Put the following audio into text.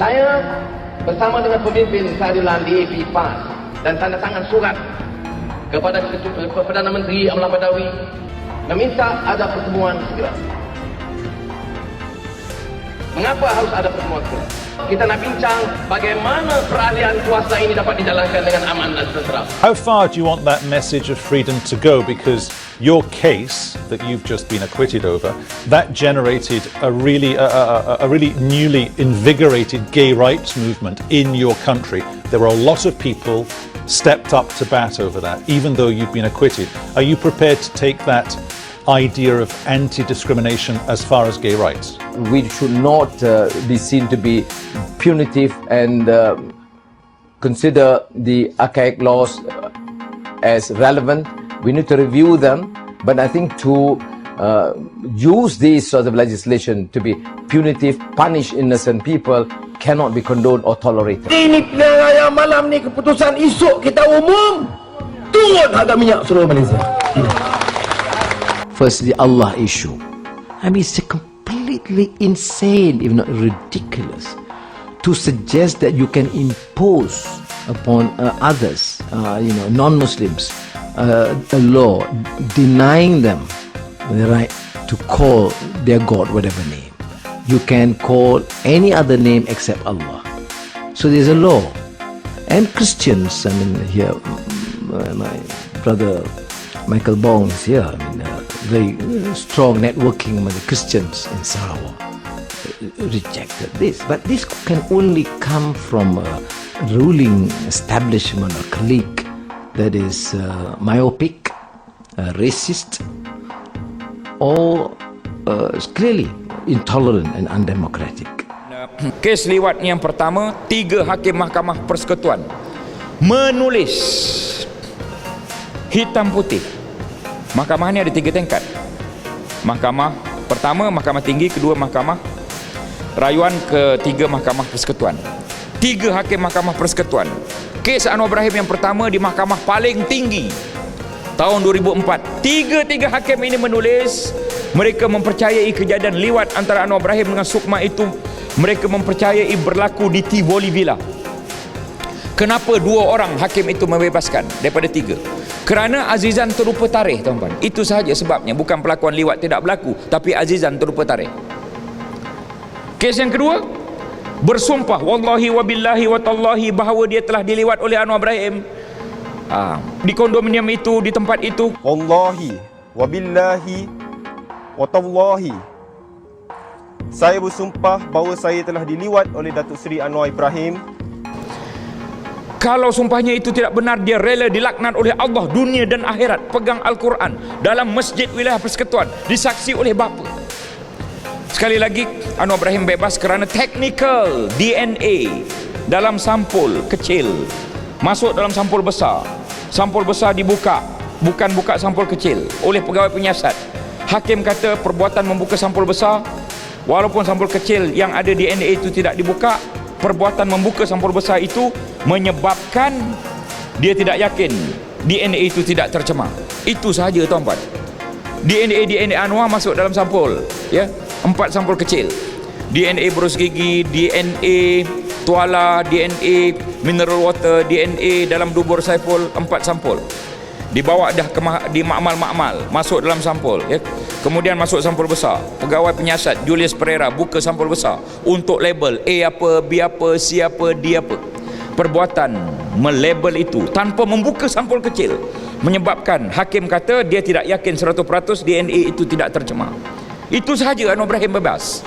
Saya bersama dengan pemimpin keadilan DAP PAS dan tanda tangan surat kepada Perdana Menteri Amlan Badawi meminta ada pertemuan segera. Mengapa harus ada pertemuan segera? Kita nak bincang bagaimana peralihan kuasa ini dapat dijalankan dengan aman dan tentram. How far do you want that message of freedom to go? Because your case that you've just been acquitted over, that generated a really newly invigorated gay rights movement in your country. There were a lot of people stepped up to bat over that, even though you've been acquitted. Are you prepared to take that idea of anti-discrimination as far as gay rights? We should not be seen to be punitive and consider the archaic laws as relevant. We need to review them, but I think to use these sort of legislation to be punitive, punish innocent people cannot be condoned or tolerated. Ini pilihan malam ni keputusan esok kita umum turun harga minyak seluruh Malaysia. First, the Allah issue. I mean, it's completely insane, if not ridiculous, to suggest that you can impose upon others, non-Muslims, a law denying them the right to call their God whatever name. You can call any other name except Allah. So there's a law. And Christians, I mean, here, my brother Michael Bong is here. I mean, very strong networking among the Christians in Sarawak rejected this. But this can only come from a ruling establishment or clique that is myopic, racist, or clearly intolerant and undemocratic. Kes liwat yang pertama, 3 hakim Mahkamah Persekutuan menulis hitam putih. Mahkamah ni ada 3 tingkat. Mahkamah pertama, Mahkamah Tinggi, kedua Mahkamah Rayuan, ketiga Mahkamah Persekutuan. 3 hakim Mahkamah Persekutuan. Kes Anwar Ibrahim yang pertama di Mahkamah paling tinggi tahun 2004. 3 hakim ini menulis mereka mempercayai kejadian liwat antara Anwar Ibrahim dengan Sukma itu mereka mempercayai berlaku di Tivoli Villa. Kenapa 2 orang hakim itu membebaskan daripada 3? Kerana Azizan terlupa tarikh, tuan-tuan. Itu sahaja sebabnya, bukan pelakuan liwat tidak berlaku, tapi Azizan terlupa tarikh. Kes yang kedua, bersumpah wallahi wabillahi watallahi bahawa dia telah diliwat oleh Anwar Ibrahim di kondominium itu, di tempat itu. Wallahi wabillahi watallahi, saya bersumpah bahawa saya telah diliwat oleh Datuk Seri Anwar Ibrahim. Kalau sumpahnya itu tidak benar, dia rela dilaknat oleh Allah dunia dan akhirat. Pegang Al-Quran dalam masjid wilayah persekutuan, disaksi oleh bapa. Sekali lagi, Anwar Ibrahim bebas kerana technical DNA dalam sampul kecil masuk dalam sampul besar. Sampul besar dibuka, bukan buka sampul kecil, oleh pegawai penyiasat. Hakim kata perbuatan membuka sampul besar, walaupun sampul kecil yang ada DNA itu tidak dibuka, perbuatan membuka sampul besar itu menyebabkan dia tidak yakin DNA itu tidak tercemar. Itu sahaja, tuan-tuan. DNA Anwar masuk dalam sampul, ya, 4 sampul kecil. DNA berus gigi, DNA tuala, DNA mineral water, DNA dalam dubur Saiful, 4 sampul. Dibawa dah di makmal masuk dalam sampul, ya. Kemudian masuk sampul besar. Pegawai penyiasat Julius Pereira buka sampul besar untuk label A apa, B apa, C apa, D apa. Perbuatan melabel itu tanpa membuka sampul kecil menyebabkan hakim kata dia tidak yakin 100% DNA itu tidak tercemar. Itu sahaja Anwar Ibrahim bebas.